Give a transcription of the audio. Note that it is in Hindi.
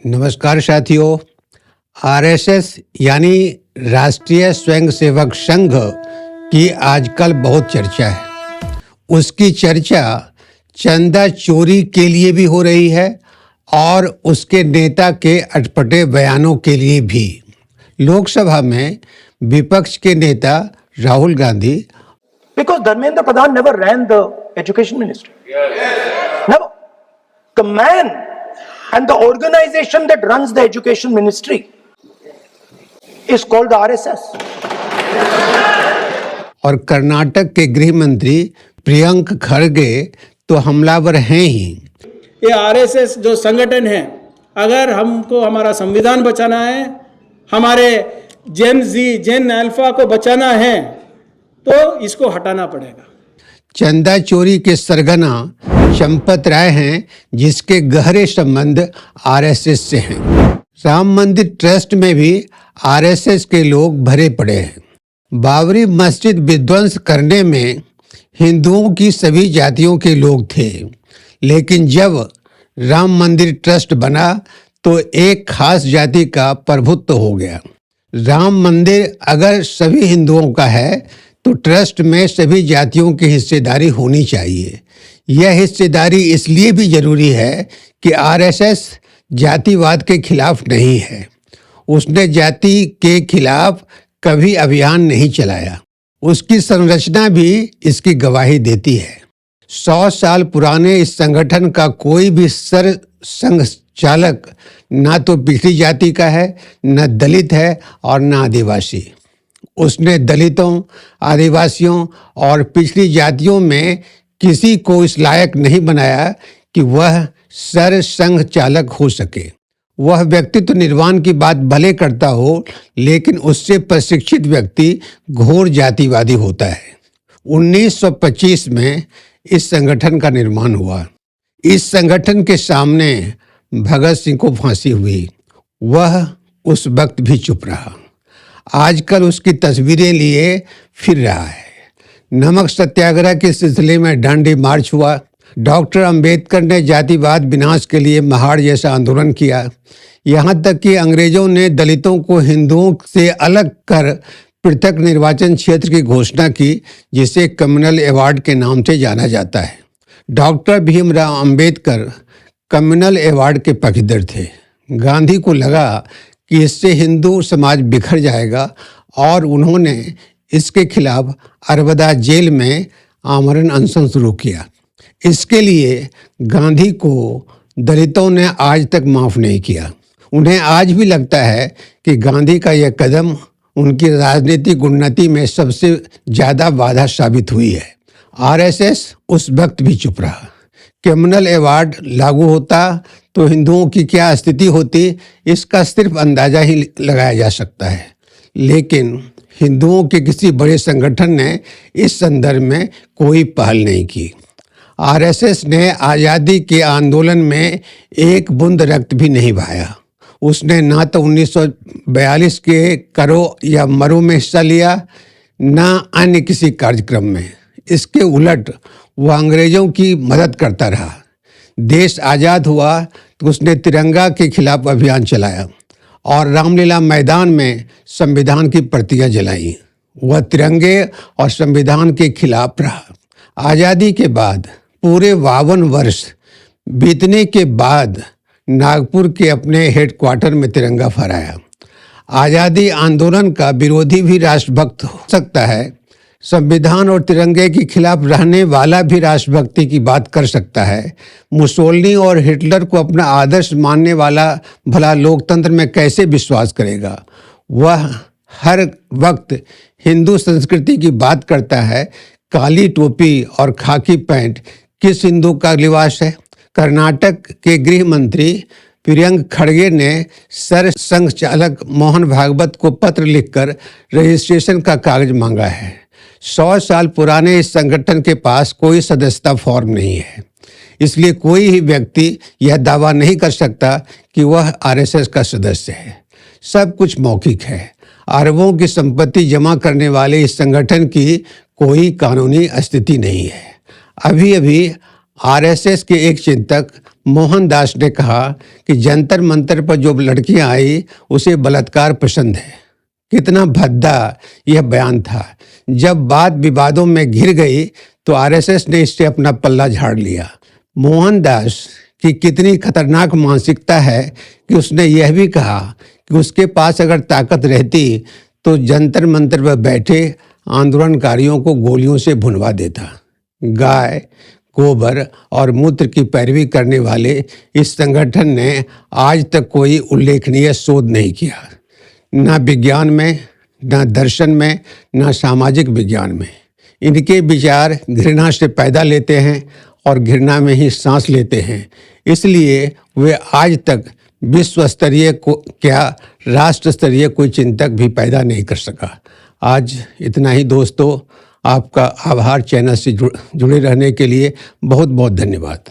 नमस्कार साथियों। आरएसएस यानी राष्ट्रीय स्वयंसेवक संघ की आजकल बहुत चर्चा है। उसकी चर्चा चंदा चोरी के लिए भी हो रही है और उसके नेता के अटपटे बयानों के लिए भी। लोकसभा में विपक्ष के नेता Rahul Gandhi Because Dharmendra Pradhan never ran the education ministry. Never. The man and the organization that runs the education ministry is called the RSS. और कर्नाटक के गृह मंत्री प्रियंक खड़गे तो हमलावर हैं ही। ये आरएसएस जो संगठन है, अगर हमको हमारा संविधान बचाना है, हमारे जेन अल्फा को बचाना है, तो इसको हटाना पड़ेगा। चंदा चोरी के सरगना चंपत राय हैं, जिसके गहरे संबंध आरएसएस से हैं। राम मंदिर ट्रस्ट में भी आरएसएस के लोग भरे पड़े हैं। बाबरी मस्जिद विध्वंस करने में हिंदुओं की सभी जातियों के लोग थे, लेकिन जब राम मंदिर ट्रस्ट बना तो एक खास जाति का प्रभुत्व हो गया। राम मंदिर अगर सभी हिंदुओं का है तो ट्रस्ट में सभी जातियों की हिस्सेदारी होनी चाहिए। यह हिस्सेदारी इसलिए भी जरूरी है कि आरएसएस जातिवाद के खिलाफ नहीं है। उसने जाति के खिलाफ कभी अभियान नहीं चलाया। उसकी संरचना भी इसकी गवाही देती है। 100 साल पुराने इस संगठन का कोई भी सर संघ चालक ना तो पिछड़ी जाति का है, न दलित है और न आदिवासी। उसने दलितों, आदिवासियों और पिछड़ी जातियों में किसी को इस लायक नहीं बनाया कि वह सर संघ चालक हो सके। वह व्यक्तित्व निर्माण की बात भले करता हो, लेकिन उससे प्रशिक्षित व्यक्ति घोर जातिवादी होता है। 1925 में इस संगठन का निर्माण हुआ। इस संगठन के सामने भगत सिंह को फांसी हुई। वह उस वक्त भी चुप रहा। आजकल उसकी तस्वीरें लिए फिर रहा है। नमक सत्याग्रह के सिलसिले में डांडी मार्च हुआ। डॉक्टर अंबेडकर ने जातिवाद विनाश के लिए महाड़ जैसा आंदोलन किया। यहाँ तक कि अंग्रेजों ने दलितों को हिंदुओं से अलग कर पृथक निर्वाचन क्षेत्र की घोषणा की, जिसे कम्युनल अवार्ड के नाम से जाना जाता है। Doctor Bhimrao Ambedkar communal award के पक्षधर थे। गांधी को लगा कि इससे हिंदू समाज बिखर जाएगा और उन्होंने इसके खिलाफ अरबदा जेल में आमरण अनशन शुरू किया। इसके लिए गांधी को दलितों ने आज तक माफ़ नहीं किया। उन्हें आज भी लगता है कि गांधी का यह कदम उनकी राजनीतिक उन्नति में सबसे ज़्यादा बाधा साबित हुई है। आरएसएस उस वक्त भी चुप रहा। कम्युनल अवार्ड लागू होता तो हिंदुओं की क्या स्थिति होती, इसका सिर्फ अंदाज़ा ही लगाया जा सकता है। लेकिन हिंदुओं के किसी बड़े संगठन ने इस संदर्भ में कोई पहल नहीं की। आरएसएस ने आज़ादी के आंदोलन में एक बूंद रक्त भी नहीं बहाया। उसने ना तो 1942 के करो या मरो में हिस्सा लिया, ना अन्य किसी कार्यक्रम में। इसके उलट वह अंग्रेज़ों की मदद करता रहा। देश आज़ाद हुआ तो उसने तिरंगा के खिलाफ अभियान चलाया और रामलीला मैदान में संविधान की प्रतियां जलाई। वह तिरंगे और संविधान के खिलाफ रहा। आज़ादी के बाद पूरे 52 वर्ष बीतने के बाद नागपुर के अपने हेडक्वार्टर में तिरंगा फहराया। आज़ादी आंदोलन का विरोधी भी राष्ट्रभक्त हो सकता है। संविधान और तिरंगे के खिलाफ रहने वाला भी राष्ट्रभक्ति की बात कर सकता है। मुसोलिनी और हिटलर को अपना आदर्श मानने वाला भला लोकतंत्र में कैसे विश्वास करेगा? वह हर वक्त हिंदू संस्कृति की बात करता है। काली टोपी और खाकी पैंट किस हिंदू का लिबास है? कर्नाटक के गृह मंत्री प्रियंक खड़गे ने सर संघ चालक मोहन भागवत को पत्र लिखकर रजिस्ट्रेशन का कागज मांगा है। 100 साल पुराने इस संगठन के पास कोई सदस्यता फॉर्म नहीं है, इसलिए कोई ही व्यक्ति यह दावा नहीं कर सकता कि वह आरएसएस का सदस्य है। सब कुछ मौखिक है। अरबों की संपत्ति जमा करने वाले इस संगठन की कोई कानूनी स्थिति नहीं है। अभी अभी आरएसएस के एक चिंतक मोहनदास ने कहा कि जंतर मंतर पर जो लड़कियां आई उसे बलात्कार पसंद है। कितना भद्दा यह बयान था। जब बात विवादों में घिर गई तो आरएसएस ने इससे अपना पल्ला झाड़ लिया। मोहनदास की कितनी खतरनाक मानसिकता है कि उसने यह भी कहा कि उसके पास अगर ताकत रहती तो जंतर मंतर पर बैठे आंदोलनकारियों को गोलियों से भुनवा देता। गाय, गोबर और मूत्र की पैरवी करने वाले इस संगठन ने आज तक कोई उल्लेखनीय शोध नहीं किया, न विज्ञान में, न दर्शन में, न सामाजिक विज्ञान में। इनके विचार घृणा से पैदा लेते हैं और घृणा में ही सांस लेते हैं। इसलिए वे आज तक विश्व स्तरीय को क्या राष्ट्र स्तरीय कोई चिंतक भी पैदा नहीं कर सका। आज इतना ही दोस्तों। आपका आभार। चैनल से जुड़े रहने के लिए बहुत बहुत धन्यवाद।